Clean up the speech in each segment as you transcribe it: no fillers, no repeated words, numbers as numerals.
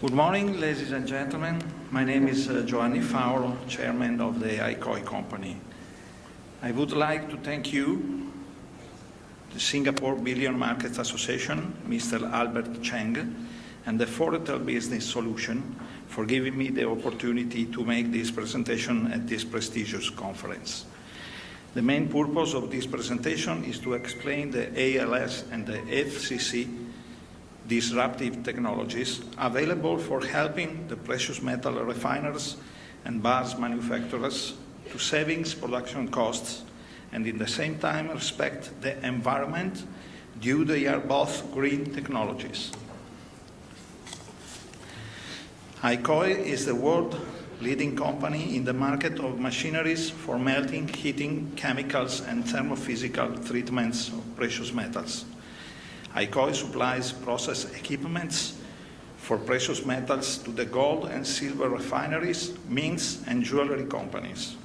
Good morning, ladies and gentlemen. My name is Giovanni Fauro, Chairman of the ICOI company. I would like to thank you, the Singapore Billion Markets Association, Mr. Albert Cheng, and the Foretel Business Solution for giving me the opportunity to make this presentation at this prestigious conference. The main purpose of this presentation is to explain the ALS and the FCC disruptive technologies available for helping the precious metal refiners and bars manufacturers to savings production costs and in the same time respect the environment due they are both green technologies. ICOI is the world leading company in the market of machineries for melting, heating, chemicals and thermophysical treatments of precious metals. ICOI supplies process equipments for precious metals to the gold and silver refineries, mints, and jewelry companies.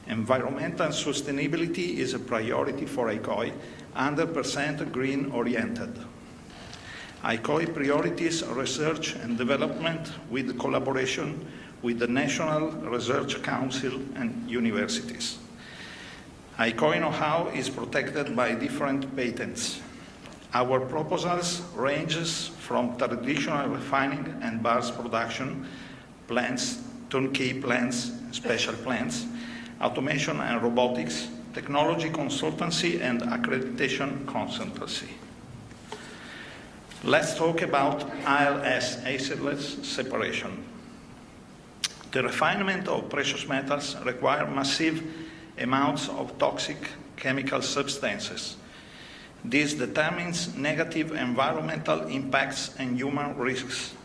Environmental sustainability is a priority for ICOI, 100% green-oriented. ICOI priorities research and development with collaboration with the National Research Council and universities. ICOI know-how is protected by different patents. Our proposals ranges from traditional refining and bars production, plants, turnkey plants, special plants, automation and robotics, technology consultancy and accreditation consultancy. Let's talk about ALS, aceless separation. The refinement of precious metals require massive amounts of toxic chemical substances. This determines negative environmental impacts and human risks.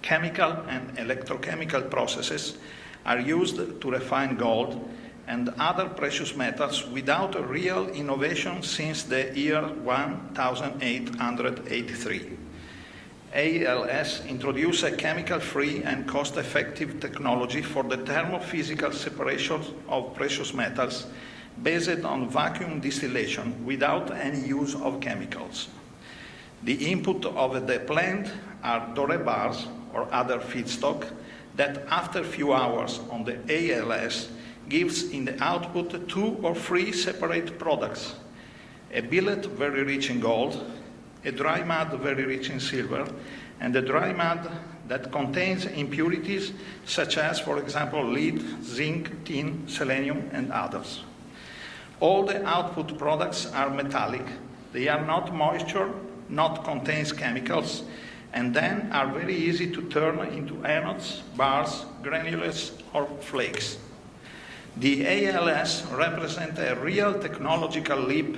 Chemical and electrochemical processes are used to refine gold and other precious metals without a real innovation since the year 1883. ALS introduced a chemical-free and cost-effective technology for the thermophysical separation of precious metals based on vacuum distillation without any use of chemicals. The input of the plant are doré bars or other feedstock that after a few hours on the ALS gives in the output 2 or 3 separate products: a billet very rich in gold, a dry mud very rich in silver, and a dry mud that contains impurities such as, for example, lead, zinc, tin, selenium, and others. All the output products are metallic. They are not moisture, not contains chemicals, and then are very easy to turn into anodes, bars, granules, or flakes. The ALS represents a real technological leap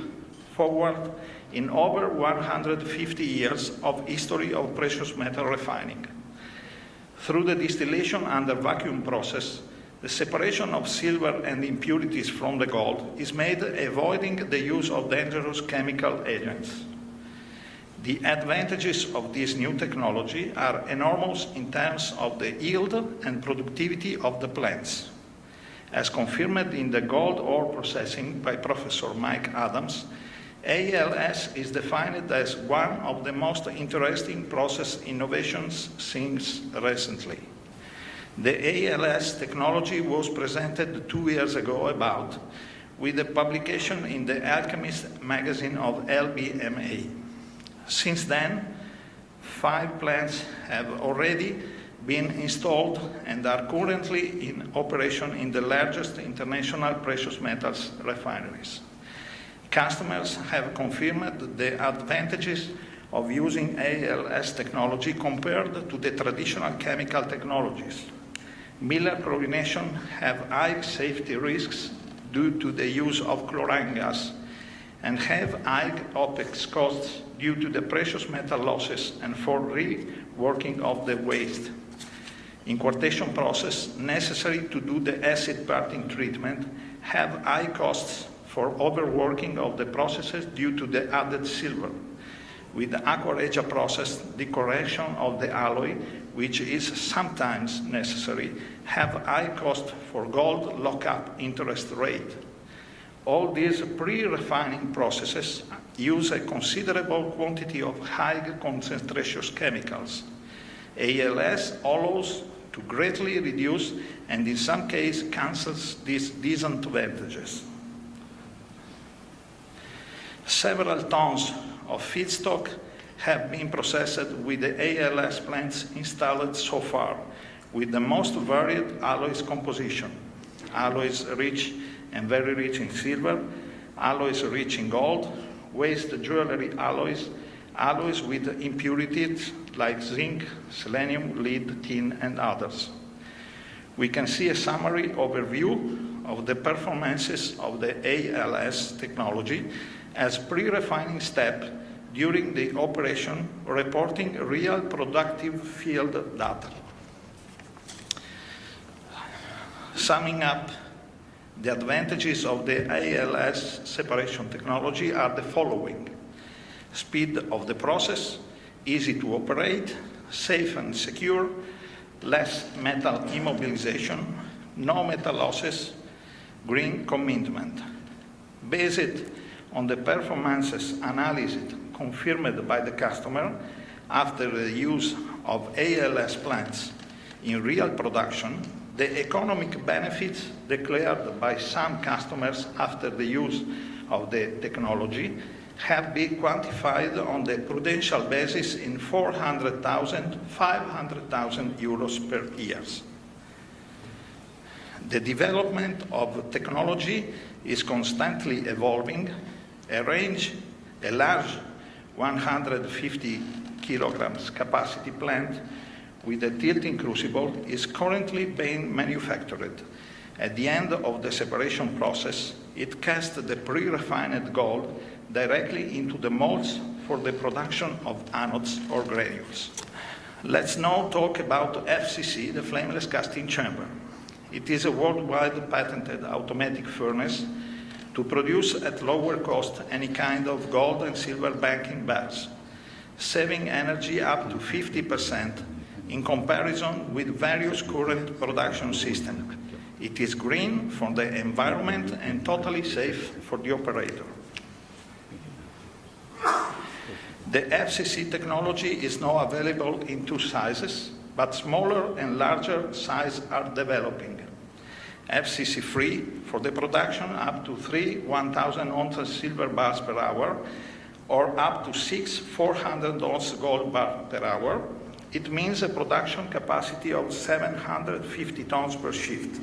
forward in over 150 years of history of precious metal refining. Through the distillation under vacuum process, the separation of silver and impurities from the gold is made avoiding the use of dangerous chemical agents. The advantages of this new technology are enormous in terms of the yield and productivity of the plants. As confirmed in the gold ore processing by Professor Mike Adams, ALS is defined as one of the most interesting process innovations since recently. The ALS technology was presented 2 years ago with a publication in the Alchemist magazine of LBMA. Since then, 5 plants have already been installed and are currently in operation in the largest international precious metals refineries. Customers have confirmed the advantages of using ALS technology compared to the traditional chemical technologies. Miller chlorination have high safety risks due to the use of chlorine gas and have high OPEX costs due to the precious metal losses and for reworking of the waste. Inquartation process necessary to do the acid parting treatment have high costs for overworking of the processes due to the added silver. With the aquaregia process, the correction of the alloy, which is sometimes necessary, have high cost for gold lockup interest rate. All these pre-refining processes use a considerable quantity of high concentration chemicals. ALS allows to greatly reduce and in some cases cancels these disadvantages. Several tons of feedstock have been processed with the ALS plants installed so far, with the most varied alloys composition. Alloys rich and very rich in silver, alloys rich in gold, waste jewelry alloys, alloys with impurities like zinc, selenium, lead, tin, and others. We can see a summary overview of the performances of the ALS technology as pre-refining step during the operation, reporting real productive field data. Summing up, the advantages of the ALS separation technology are the following: speed of the process, easy to operate, safe and secure, less metal immobilization, no metal losses, green commitment. Based on the performances analysis confirmed by the customer after the use of ALS plants in real production, the economic benefits declared by some customers after the use of the technology have been quantified on the prudential basis in 400,000, 500,000 euros per year. The development of technology is constantly evolving. A large 150 kilograms capacity plant with a tilting crucible is currently being manufactured. At the end of the separation process, it casts the pre-refined gold directly into the molds for the production of anodes or granules. Let's now talk about FCC, the Flameless Casting Chamber. It is a worldwide patented automatic furnace to produce at lower cost any kind of gold and silver banking bars, saving energy up to 50% in comparison with various current production systems. It is green for the environment and totally safe for the operator. The FCC technology is now available in two sizes, but smaller and larger sizes are developing. FCC free for the production up to 3 1,000 ounces silver bars per hour or up to 6 400 ounce gold bar per hour. It means a production capacity of 750 tons per shift.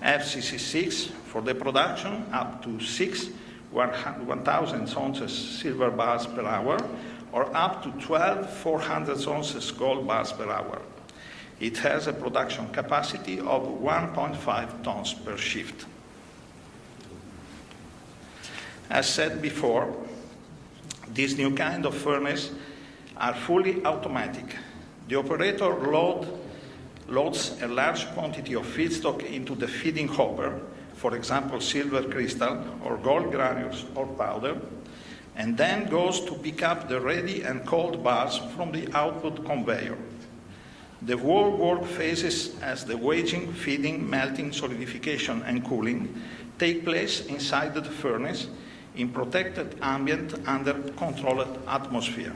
FCC 6 for the production up to 6 1,000 ounces silver bars per hour or up to 12 400 ounces gold bars per hour. It has a production capacity of 1.5 tons per shift. As said before, these new kind of furnaces are fully automatic. The operator loads a large quantity of feedstock into the feeding hopper, for example, silver crystal or gold granules or powder, and then goes to pick up the ready and cold bars from the output conveyor. The whole work phases as the weighing, feeding, melting, solidification, and cooling take place inside the furnace in protected ambient under controlled atmosphere.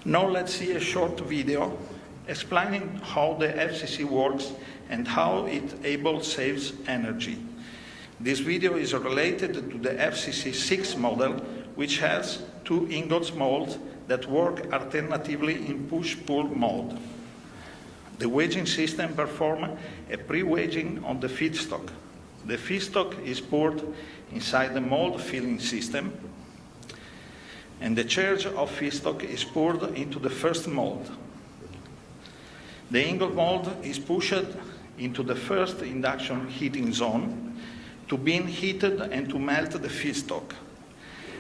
Now let's see a short video explaining how the FCC works and how it saves energy. This video is related to the FCC 6 model, which has 2 ingots molds that work alternatively in push-pull mode. The weighing system performs a pre-weighing on the feedstock. The feedstock is poured inside the mold filling system, and the charge of feedstock is poured into the first mold. The ingot mold is pushed into the first induction heating zone to be heated and to melt the feedstock.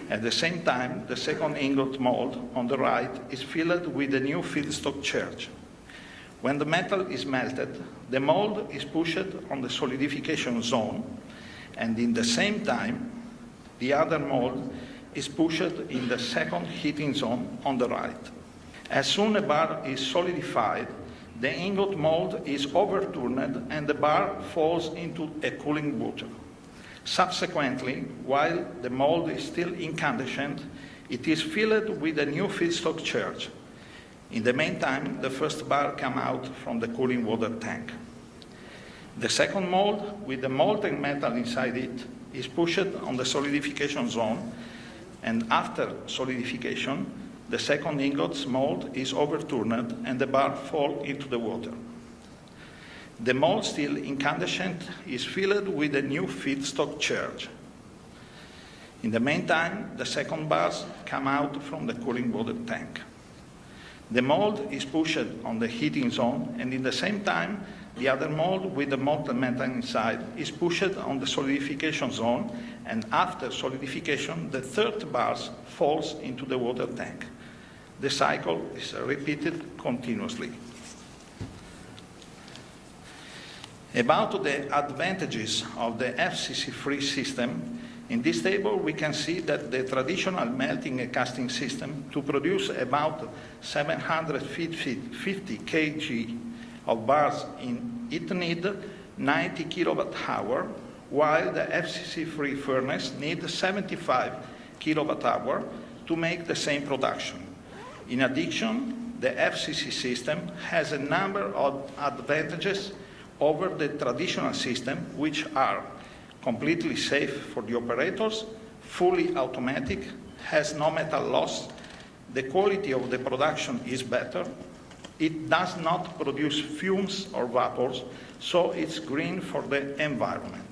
At the same time, the second ingot mold on the right is filled with the new feedstock charge. When the metal is melted, the mold is pushed on the solidification zone, and in the same time, the other mold is pushed in the second heating zone on the right. As soon as a bar is solidified, the ingot mold is overturned and the bar falls into a cooling bottle. Subsequently, while the mold is still incandescent, it is filled with a new feedstock charge. In the meantime, the first bar comes out from the cooling water tank. The second mold, with the molten metal inside it, is pushed on the solidification zone, and after solidification, the second ingot's mold is overturned and the bar falls into the water. The mold still incandescent is filled with a new feedstock charge. In the meantime, the second bars come out from the cooling water tank. The mold is pushed on the heating zone, and in the same time, the other mold with the molten metal inside is pushed on the solidification zone, and after solidification, the third bars falls into the water tank. The cycle is repeated continuously. About the advantages of the FCC-free system, in this table we can see that the traditional melting and casting system to produce about 750 kg of bars it needs 90 kilowatt-hour, while the FCC-free furnace needs 75 kilowatt-hour to make the same production. In addition, the FCC system has a number of advantages over the traditional system, which are completely safe for the operators, fully automatic, has no metal loss, the quality of the production is better, it does not produce fumes or vapors, so it's green for the environment.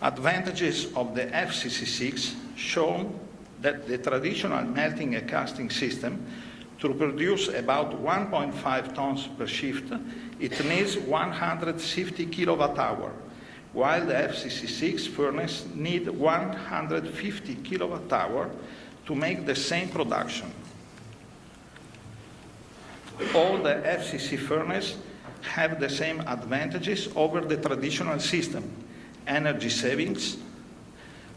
Advantages of the FCC6 show that the traditional melting and casting system, to produce about 1.5 tons per shift, it needs 150 kilowatt-hour, while the FCC6 furnace needs 150 kilowatt-hour to make the same production. All the FCC furnaces have the same advantages over the traditional system: energy savings,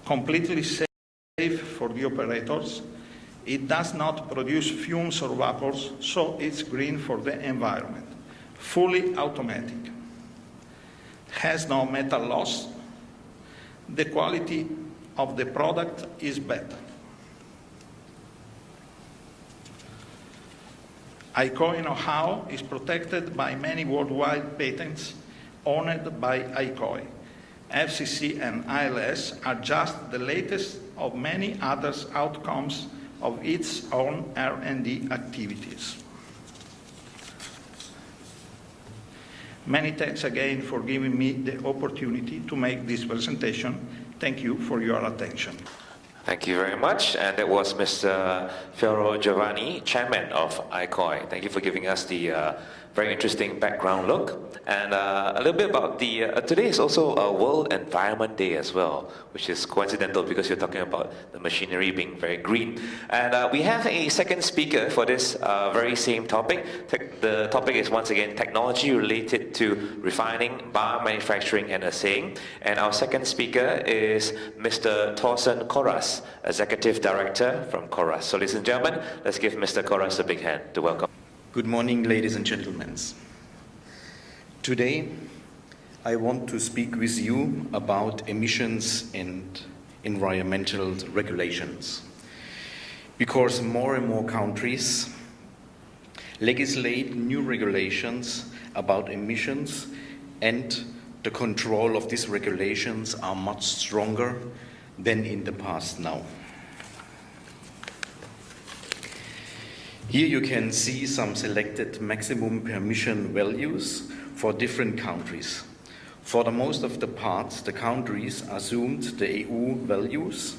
completely safe for the operators, it does not produce fumes or vapors, so it's green for the environment, fully automatic, has no metal loss, the quality of the product is better. ICOI know-how is protected by many worldwide patents owned by ICOI. FCC and ILS are just the latest of many other outcomes of its own R&D activities. Many thanks again for giving me the opportunity to make this presentation. Thank you for your attention. Thank you very much. And that was Mr. Fioro Giovanni, Chairman of ICOI. Thank you for giving us the very interesting background look. And a little bit about the, today is also a World Environment Day as well, which is coincidental because you're talking about the machinery being very green. And we have a second speaker for this very same topic. The topic is once again technology related to refining, bar manufacturing and assaying. And our second speaker is Mr. Thorsten Korras, Executive Director from Korras. So ladies and gentlemen, let's give Mr. Korras a big hand to welcome. Good morning, ladies and gentlemen. Today, I want to speak with you about emissions and environmental regulations, because more and more countries legislate new regulations about emissions, and the control of these regulations are much stronger than in the past now. Here you can see some selected maximum permission values for different countries. For the most of the parts, the countries assumed the EU values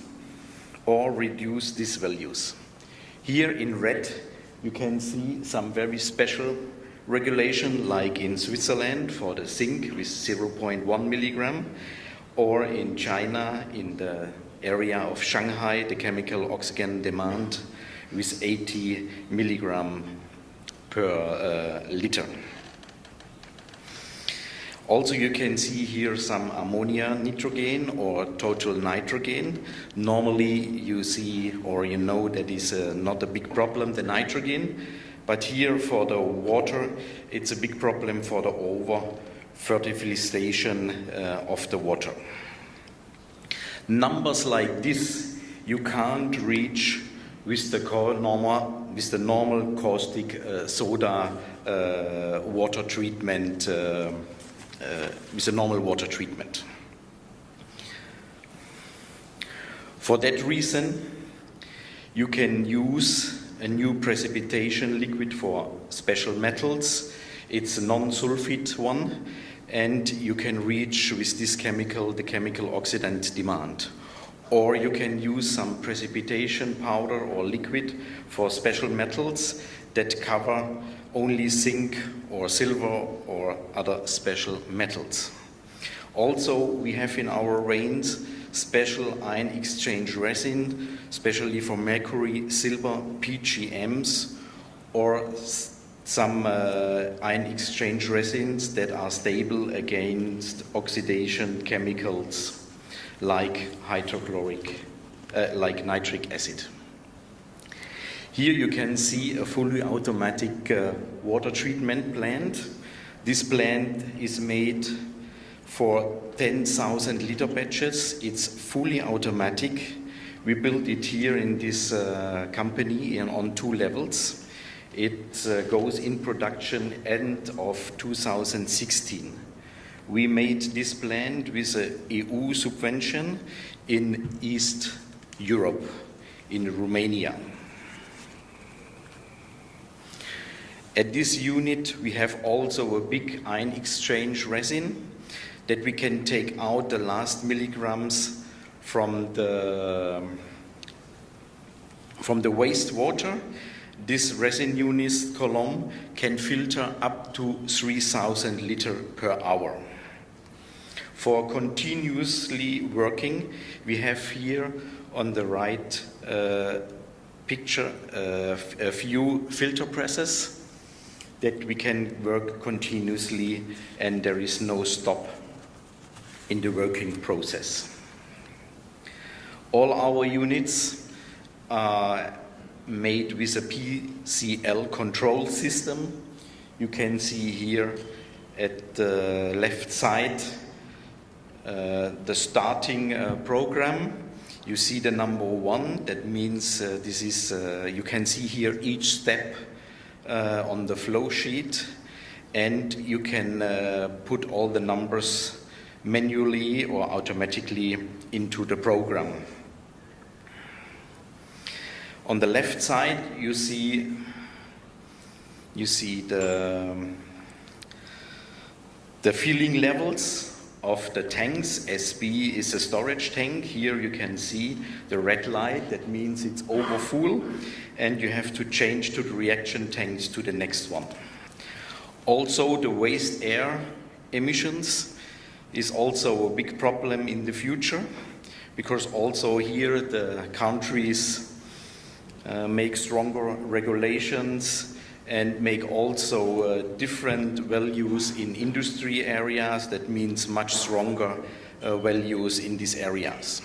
or reduced these values. Here in red, you can see some very special regulation, like in Switzerland for the zinc with 0.1 milligram, or in China, in the area of Shanghai, the chemical oxygen demand with 80 milligram per liter. Also, you can see here some ammonia nitrogen or total nitrogen. Normally you see, or you know, that is not a big problem, the nitrogen, but here for the water it's a big problem for the over fertilization of the water. Numbers like this you can't reach with the with the normal caustic soda water treatment, with a normal water treatment. For that reason, you can use a new precipitation liquid for special metals. It's a non-sulfate one, and you can reach with this chemical the chemical oxidant demand. Or you can use some precipitation powder or liquid for special metals that cover only zinc or silver or other special metals. Also, we have in our range special ion exchange resin, especially for mercury, silver, PGMs, or some ion exchange resins that are stable against oxidation chemicals like like nitric acid. Here you can see a fully automatic water treatment plant. This plant is made for 10,000 liter batches. It's fully automatic. We built it here in this company on 2 levels. It goes in production end of 2016. We made this plant with an EU subvention in East Europe, in Romania. At this unit, we have also a big ion exchange resin that we can take out the last milligrams from the wastewater. This resin unit column can filter up to 3,000 liters per hour. For continuously working, we have here on the right picture a few filter presses that we can work continuously, and there is no stop in the working process. All our units are made with a PCL control system. You can see here at the left side the starting program. You see the number 1, that means this is, you can see here each step on the flow sheet, and you can put all the numbers manually or automatically into the program. On the left side, you see the filling levels of the tanks. SB is a storage tank. Here you can see the red light. That means it's over full, and you have to change to the reaction tanks to the next one. Also, the waste air emissions is also a big problem in the future, because also here the countries make stronger regulations and make also different values in industry areas. That means much stronger values in these areas.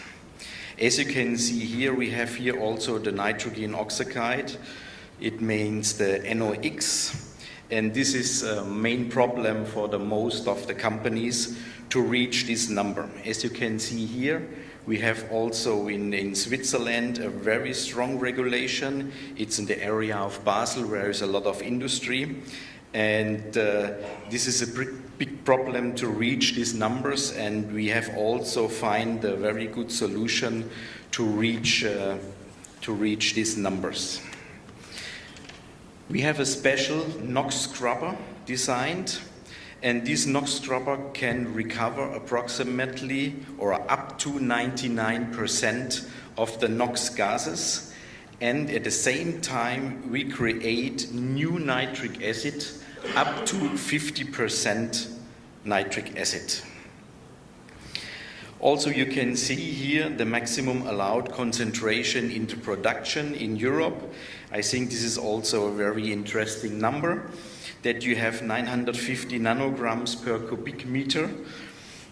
As you can see here, we have here also the nitrogen oxide. It means the NOx, and this is a main problem for the most of the companies to reach this number. As you can see here, we have also in Switzerland a very strong regulation. It's in the area of Basel, where there's a lot of industry, and this is a big problem to reach these numbers, and we have also find a very good solution to reach these numbers. We have a special Nox Scrubber designed, and this Nox Scrubber can recover approximately or up to 99% of the NOx gases, and at the same time we create new nitric acid up to 50% nitric acid. Also, you can see here the maximum allowed concentration into production in Europe. I think this is also a very interesting number, that you have 950 nanograms per cubic meter.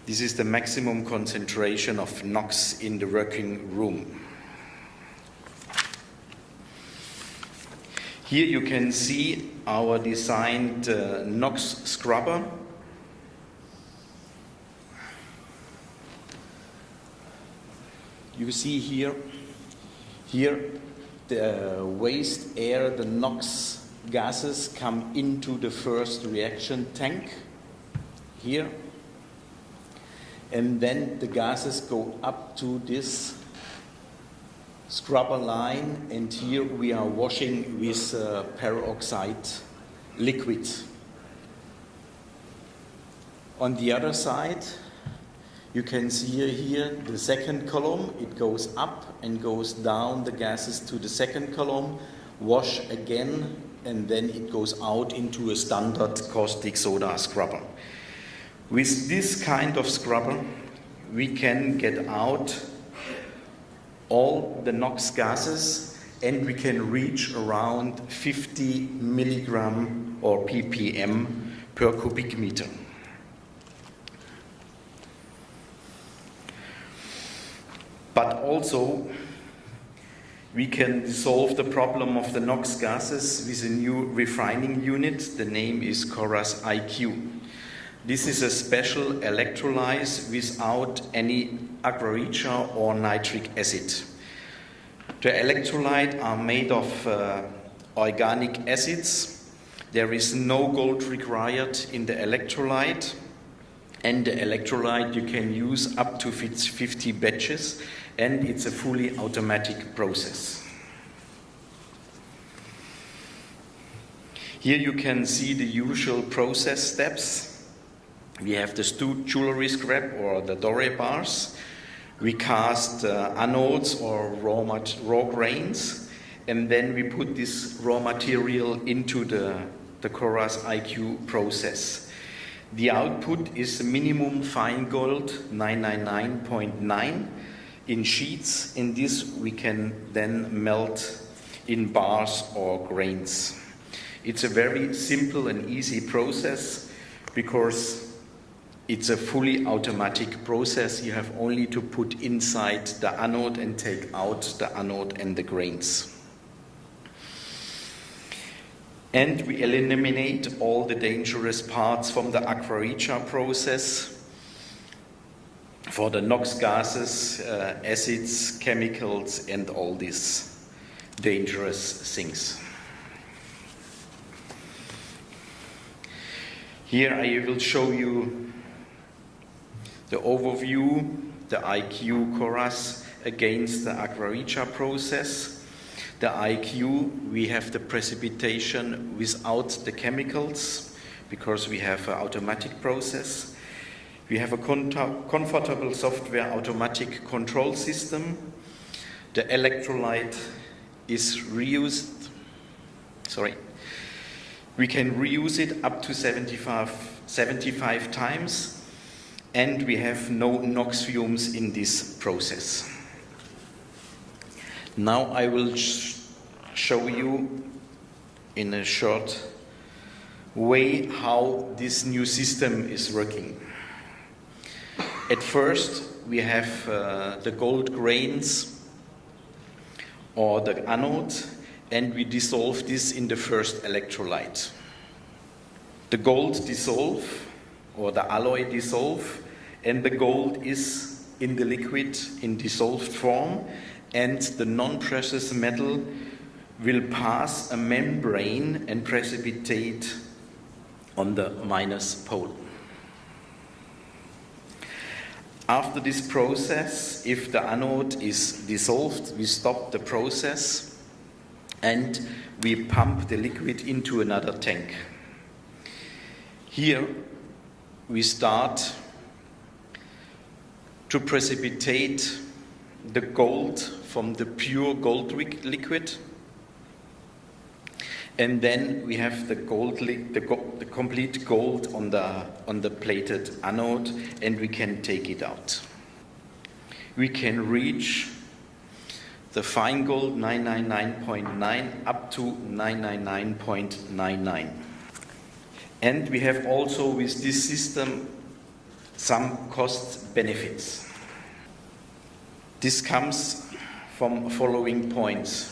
This is the maximum concentration of NOx in the working room. Here you can see our designed Nox Scrubber. You see here the waste air, the NOx gases come into the first reaction tank here, and then the gases go up to this scrubber line, and here we are washing with peroxide liquid. On the other side, you can see here the second column. It goes up and goes down the gases to the second column, wash again, and then it goes out into a standard caustic soda scrubber. With this kind of scrubber, we can get out all the NOx gases, and we can reach around 50 milligram or ppm per cubic meter. But also, we can solve the problem of the NOx gases with a new refining unit. The name is Coras IQ. This is a special electrolyte without any agariccia or nitric acid. The electrolytes are made of organic acids. There is no gold required in the electrolyte, and the electrolyte you can use up to 50 batches, and it's a fully automatic process. Here you can see the usual process steps. We have the jewelry scrap or the doré bars. We cast anodes or raw grains, and then we put this raw material into the Coras IQ process. The output is minimum fine gold 999.9 in sheets. In this we can then melt in bars or grains. It's a very simple and easy process because it's a fully automatic process. You have only to put inside the anode and take out the anode and the grains. And we eliminate all the dangerous parts from the agariccia process for the NOx gases, acids, chemicals, and all these dangerous things. Here I will show you the overview, the IQ Coras against the agariccia process. The IQ, we have the precipitation without the chemicals because we have an automatic process. We have a comfortable software automatic control system. The electrolyte is reused. We can reuse it up to 75 times, and we have no NOx fumes in this process. Now I will show you in a short way how this new system is working. At first we have the gold grains or the anode, and we dissolve this in the first electrolyte. The gold dissolve or the alloy dissolve, and the gold is in the liquid in dissolved form, and the non-precious metal will pass a membrane and precipitate on the minus pole. After this process, if the anode is dissolved, we stop the process and we pump the liquid into another tank. Here we start to precipitate the gold from the pure gold liquid, and then we have the complete gold on the plated anode, and we can take it out. We can reach the fine gold 999.9 up to 999.99. And we have also with this system some cost benefits. This comes from following points.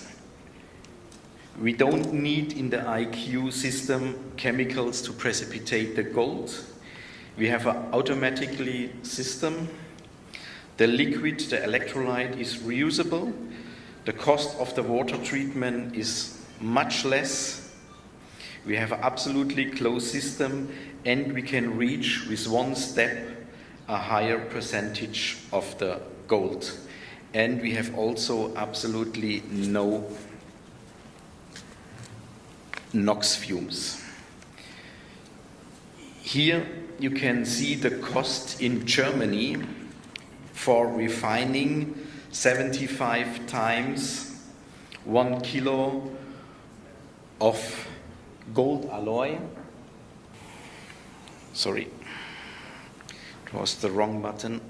We don't need in the IQ system chemicals to precipitate the gold. We have an automatically system. The liquid, the electrolyte, is reusable. The cost of the water treatment is much less. We have an absolutely closed system, and we can reach with one step a higher percentage of the gold. And we have also absolutely no NOx fumes. Here you can see the cost in Germany for refining 75 times 1 kilo of gold alloy. Sorry, it was the wrong button.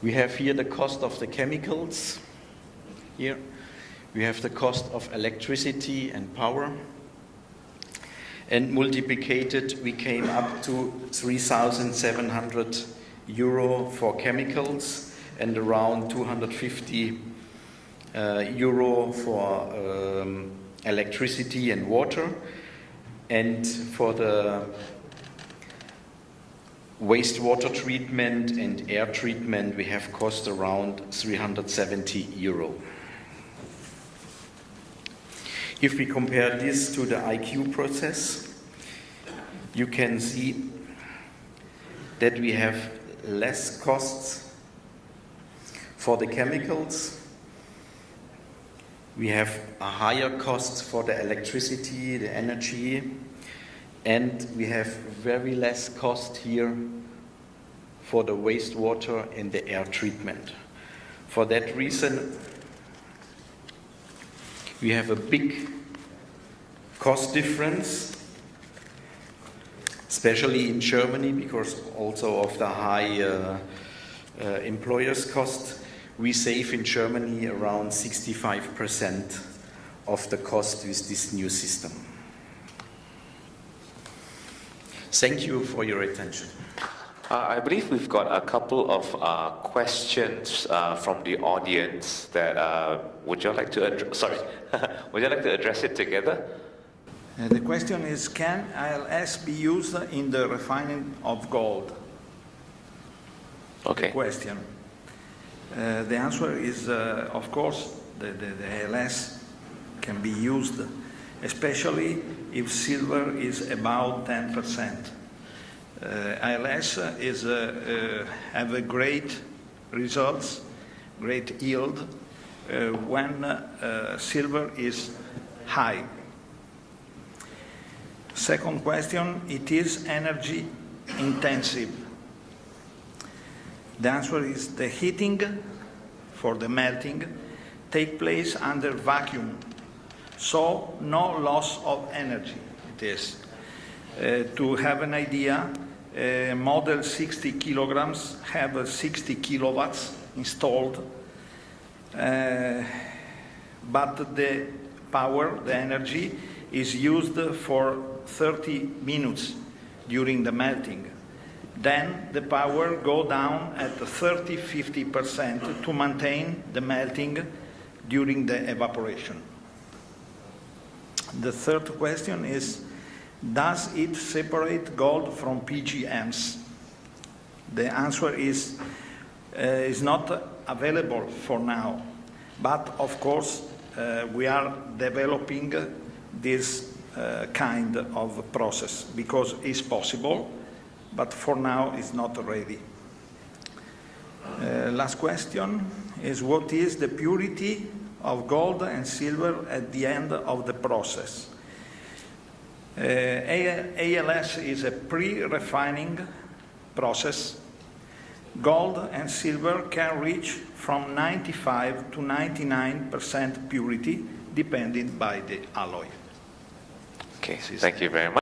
We have here the cost of the chemicals. Here we have the cost of electricity and power. And multiplied, we came up to 3,700 euro for chemicals and around 250 euro for electricity and water. And for the wastewater treatment and air treatment, we have cost around 370 euro. If we compare this to the IQ process, you can see that we have less costs for the chemicals. We have a higher cost for the electricity, the energy, and we have very less cost here for the wastewater and the air treatment. For that reason, we have a big cost difference, especially in Germany, because also of the high employers' cost. We save in Germany around 65% of the cost with this new system. Thank you for your attention. I believe we've got a couple of questions from the audience that would you like to address? Would you like to address it together? The question is, can ILS be used in the refining of gold? Okay. The question. The answer is, of course, the ILS can be used, especially if silver is about 10%. ILS have a great results, great yield when silver is high. Second question, it is energy intensive. The answer is the heating for the melting take place under vacuum, so no loss of energy it is. To have an idea, model 60 kilograms have 60 kilowatts installed, but the power, the energy, is used for 30 minutes during the melting. Then the power go down at 30–50% to maintain the melting during the evaporation. The third question is, does it separate gold from PGMs? The answer is not available for now, but of course we are developing this kind of process because it's possible, but for now it's not ready. Last question is, what is the purity of gold and silver at the end of the process? ALS is a pre-refining process. Gold and silver can reach from 95 to 99% purity, depending by the alloy. Okay, thank you very much.